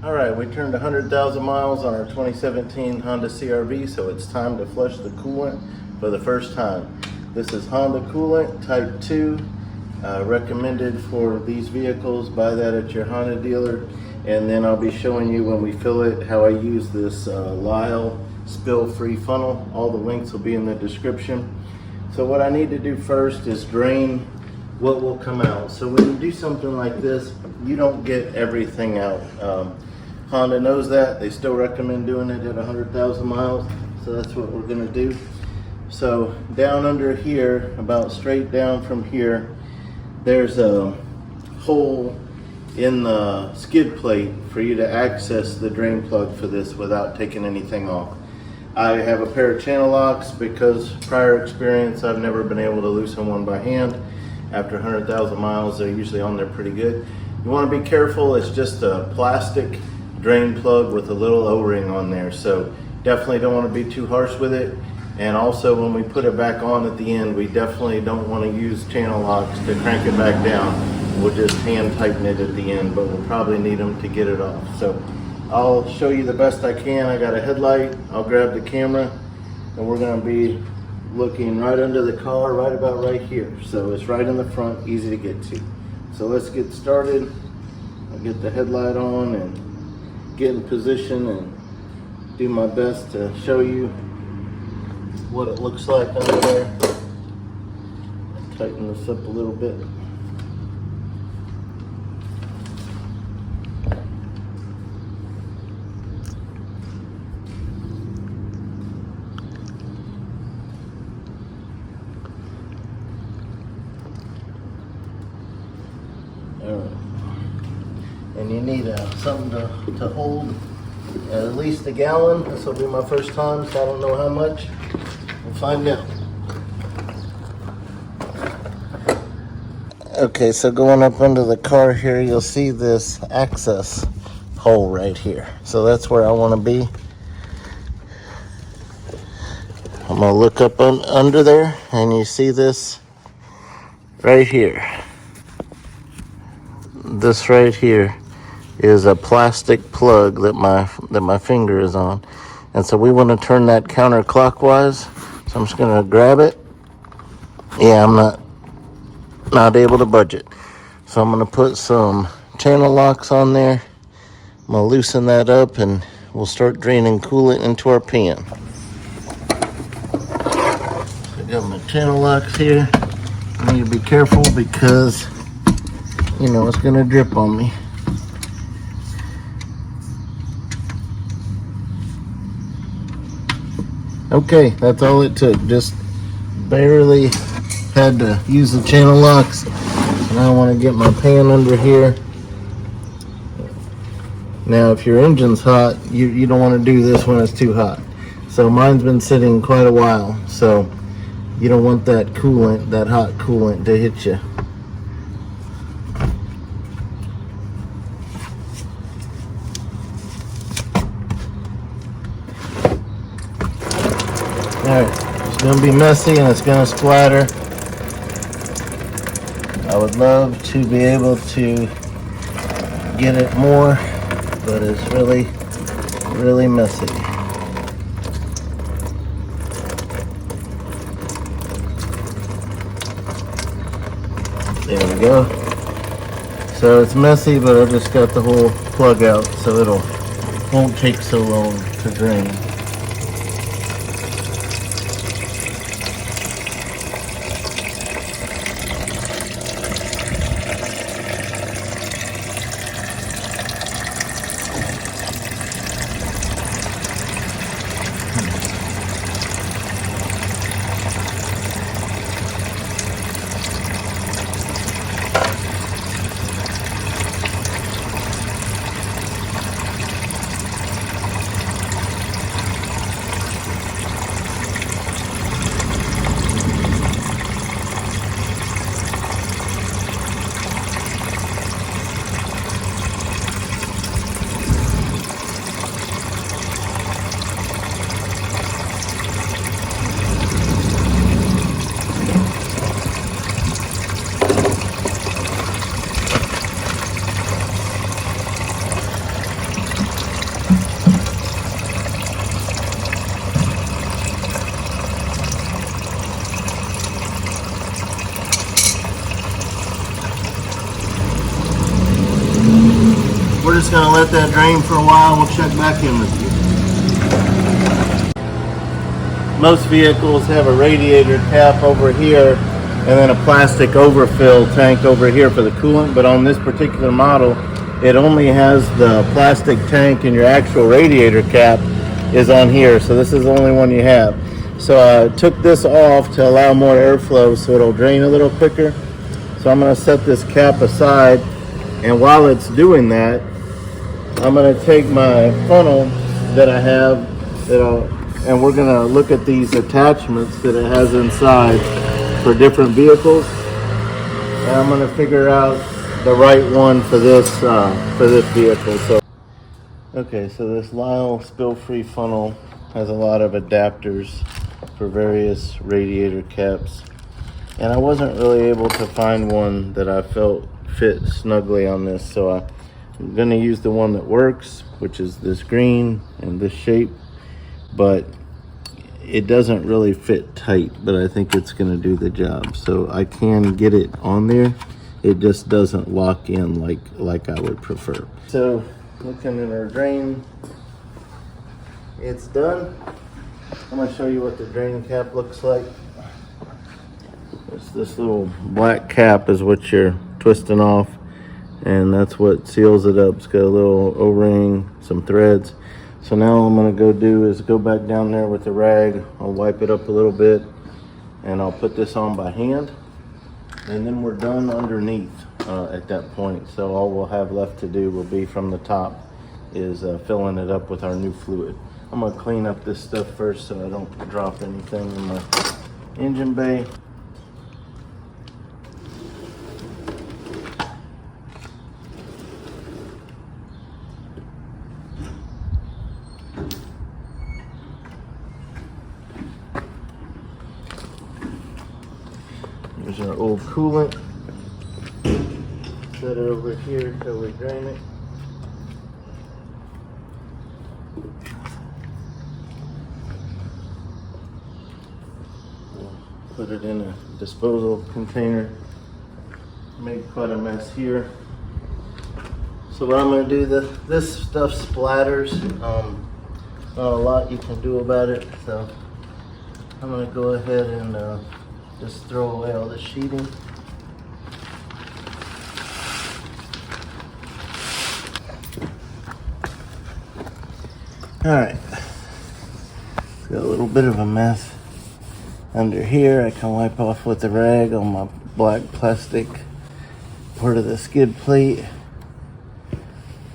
Alright, we turned 100,000 miles on our 2017 Honda CR-V, so it's time to flush the coolant for the first time. This is Honda Coolant Type 2, recommended for these vehicles. Buy that at your Honda dealer, and then I'll be showing you when we fill it how I use this Lisle spill-free funnel. All the links will be in the description. So what I need to do first is drain what will come out. So when you do something like this, you don't get everything out. Honda knows that. They still recommend doing it at 100,000 miles. So that's what we're gonna do. So down under here, about straight down from here, there's a hole in the skid plate for you to access the drain plug for this without taking anything off. I have a pair of channel locks because prior experience, I've never been able to loosen one by hand. After 100,000 miles, they're usually on there pretty good. You want to be careful. It's just a plastic drain plug with a little O-ring on there, so definitely don't want to be too harsh with it. And also when we put it back on at the end, we definitely don't want to use channel locks to crank it back down. We'll just hand tighten it at the end, but we'll probably need them to get it off. So I'll show you the best I can. I got a headlight. I'll grab the camera, and we're going to be looking right under the car, right about right here. So it's right in the front, easy to get to. So let's get started. I'll get the headlight on and get in position and do my best to show you what it looks like under there. Tighten this up a little bit. And you need something to hold at least a gallon. This will be my first time, so I don't know how much. We'll find out. Okay, so going up under the car here, you'll see this access hole right here. So that's where I want to be. I'm going to look up under there, and you see this right here. This right here is a plastic plug that my finger is on, and so we want to turn that counterclockwise. So I'm just going to grab it. Yeah, I'm not able to budge it, so I'm going to put some channel locks on there. I'm going to loosen that up, and we'll start draining coolant into our pan. So I got my channel locks here. I need to be careful because you know it's going to drip on me. Okay, that's all it took. Just barely had to use the channel locks. Now I want to get my pan under here. Now if your engine's hot, you don't want to do this when it's too hot. So mine's been sitting quite a while, so you don't want that coolant, that hot coolant, to hit you. Alright, it's going to be messy and it's going to splatter. I would love to be able to get it more, but it's really, really messy. There we go. So it's messy, but I just got the whole plug out, so won't take so long to drain. we're just gonna let that drain for a while. We'll check back in with you. Most vehicles have a radiator cap over here and then a plastic overfill tank over here for the coolant, but on this particular model, it only has the plastic tank and your actual radiator cap is on here. So this is the only one you have. So I took this off to allow more airflow so it'll drain a little quicker. So I'm gonna set this cap aside, and while it's doing that, I'm gonna take my funnel that I have and we're gonna look at these attachments that it has inside for different vehicles. And I'm gonna figure out the right one for this vehicle. So, okay, so this Lisle spill-free funnel has a lot of adapters for various radiator caps, and I wasn't really able to find one that I felt fit snugly on this, so I'm gonna use the one that works, which is this green and this shape, but it doesn't really fit tight, but I think it's gonna do the job. So I can get it on there, it just doesn't lock in like I would prefer. So looking at our drain, it's done. I'm gonna show you what the drain cap looks like. It's this little black cap is what you're twisting off, and that's what seals it up. It's got a little O-ring, some threads. So now all I'm gonna go do is go back down there with the rag. I'll wipe it up a little bit, and I'll put this on by hand, and then we're done underneath at that point. So all we'll have left to do will be from the top is filling it up with our new fluid. I'm gonna clean up this stuff first so I don't drop anything in my engine bay. There's our old coolant. Set it over here till we drain it. Put it in a disposal container. Made quite a mess here. So what I'm going to do, this stuff splatters. Not a lot you can do about it. So I'm going to go ahead and just throw away all the sheeting. All right, got a little bit of a mess under here. I can wipe off with the rag on my black plastic part of the skid plate,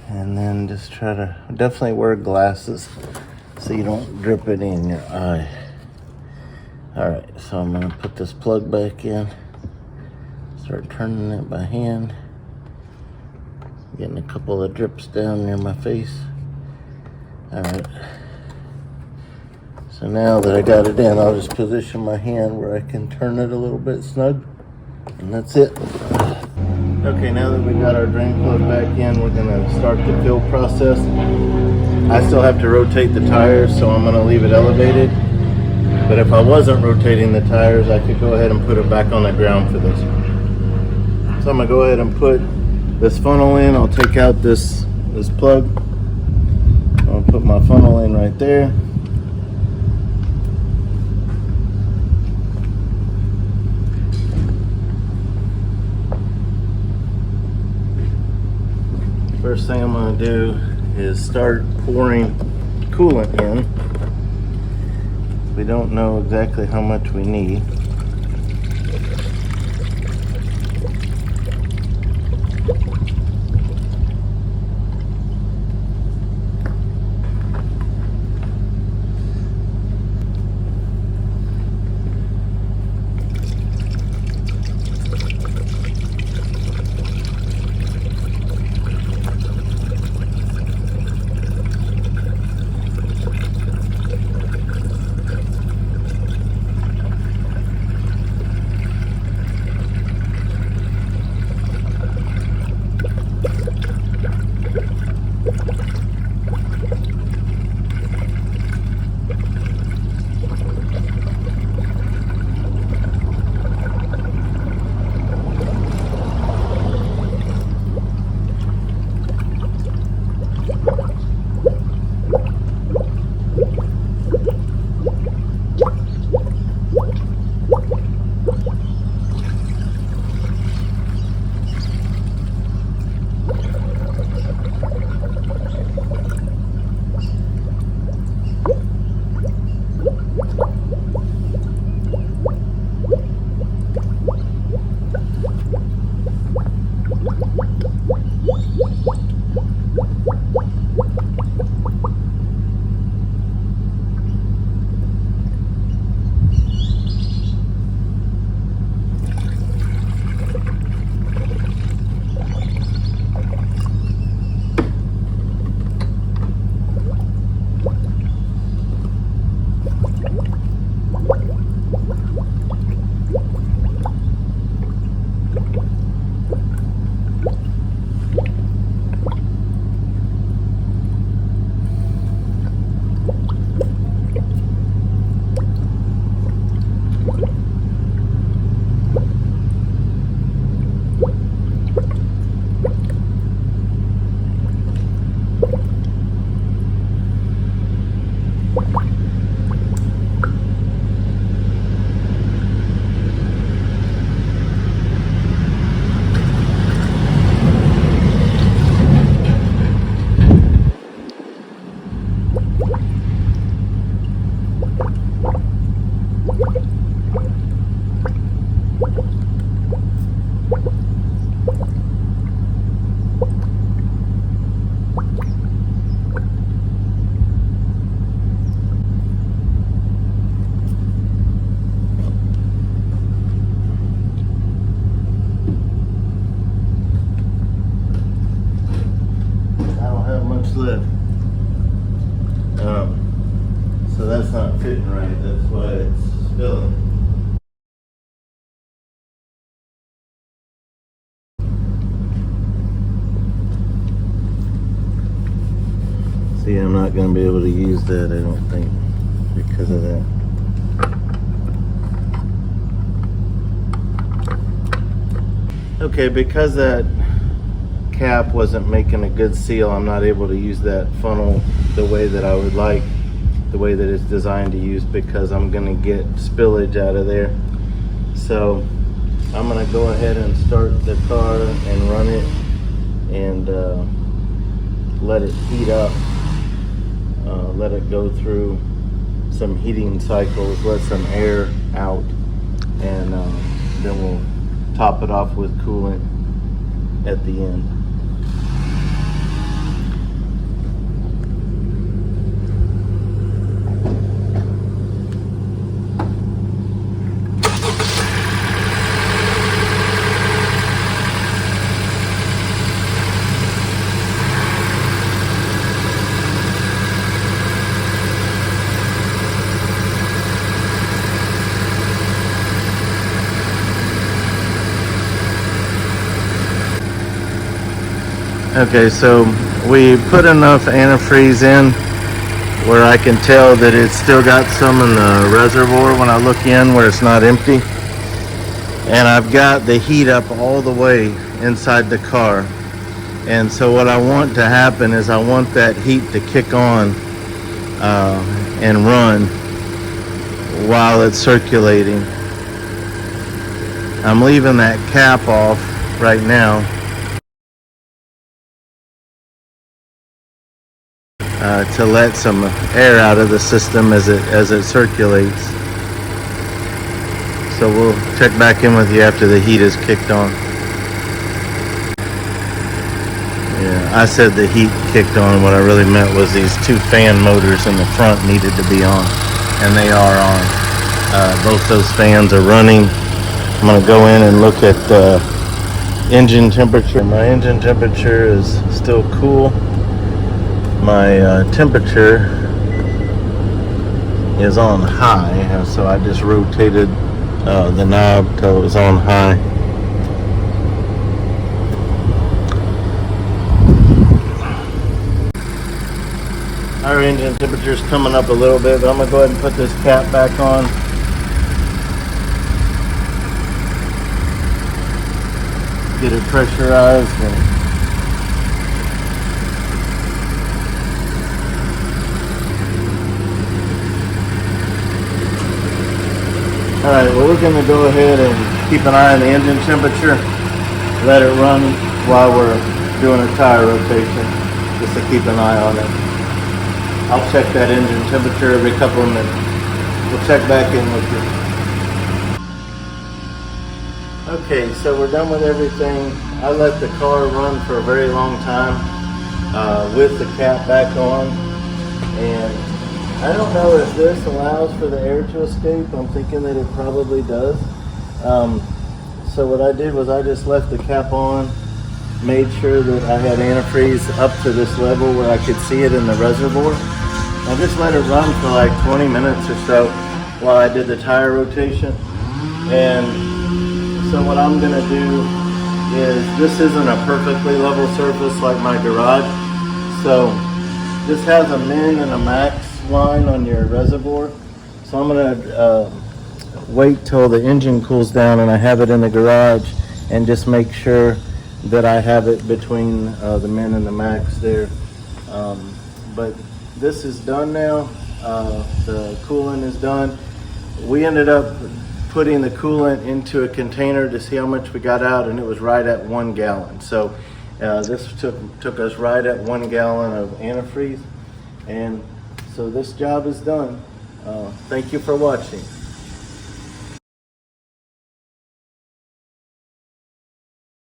and then just try to definitely wear glasses so you don't drip it in your eye. All right, so I'm gonna put this plug back in, start turning it by hand, getting a couple of drips down near my face. All right, so now that I got it in, I'll just position my hand where I can turn it a little bit snug, and that's it. Okay, now that we got our drain plug back in, we're gonna start the fill process. I still have to rotate the tires, so I'm gonna leave it elevated. But if I wasn't rotating the tires, I could go ahead and put it back on the ground for this. So I'm gonna go ahead and put this funnel in. I'll take out this plug. I'll put my funnel in right there. First thing I'm going to do is start pouring coolant in. We don't know exactly how much we need. left. So that's not fitting right. That's why it's spilling. See, I'm not going to be able to use that, I don't think, because of that. Okay, because that cap wasn't making a good seal, I'm not able to use that funnel the way that I would like, the way that it's designed to use, because I'm going to get spillage out of there. So I'm going to go ahead and start the car and run it and let it heat up. Let it go through some heating cycles, let some air out, and then we'll top it off with coolant at the end. Okay, so we put enough antifreeze in where I can tell that it's still got some in the reservoir when I look in where it's not empty. And I've got the heat up all the way inside the car. And so what I want to happen is I want that heat to kick on and run while it's circulating. I'm leaving that cap off right now. To let some air out of the system as it circulates. So we'll check back in with you after the heat is kicked on. Yeah, I said the heat kicked on. What I really meant was these two fan motors in the front needed to be on, and they are on. Both those fans are running. I'm going to go in and look at the engine temperature. My engine temperature is still cool. My temperature is on high, and so I just rotated the knob till it was on high. Our engine temperature is coming up a little bit, but I'm going to go ahead and put this cap back on. Get it pressurized. Alright, well, we're going to go ahead and keep an eye on the engine temperature. Let it run while we're doing a tire rotation, just to keep an eye on it. I'll check that engine temperature every couple of minutes. We'll check back in with you. Okay, so we're done with everything. I let the car run for a very long time with the cap back on, and I don't know if this allows for the air to escape. I'm thinking that it probably does. So what I did was I just left the cap on, made sure that I had antifreeze up to this level where I could see it in the reservoir. I just let it run for like 20 minutes or so while I did the tire rotation. And so what I'm gonna do is, this isn't a perfectly level surface like my garage. So this has a min and a max line on your reservoir. So I'm gonna wait till the engine cools down and I have it in the garage, and just make sure that I have it between the min and the max there. But this is done now. The coolant is done. We ended up putting the coolant into a container to see how much we got out, and it was right at 1 gallon. So this took us right at 1 gallon of antifreeze, and so this job is done. Thank you for watching.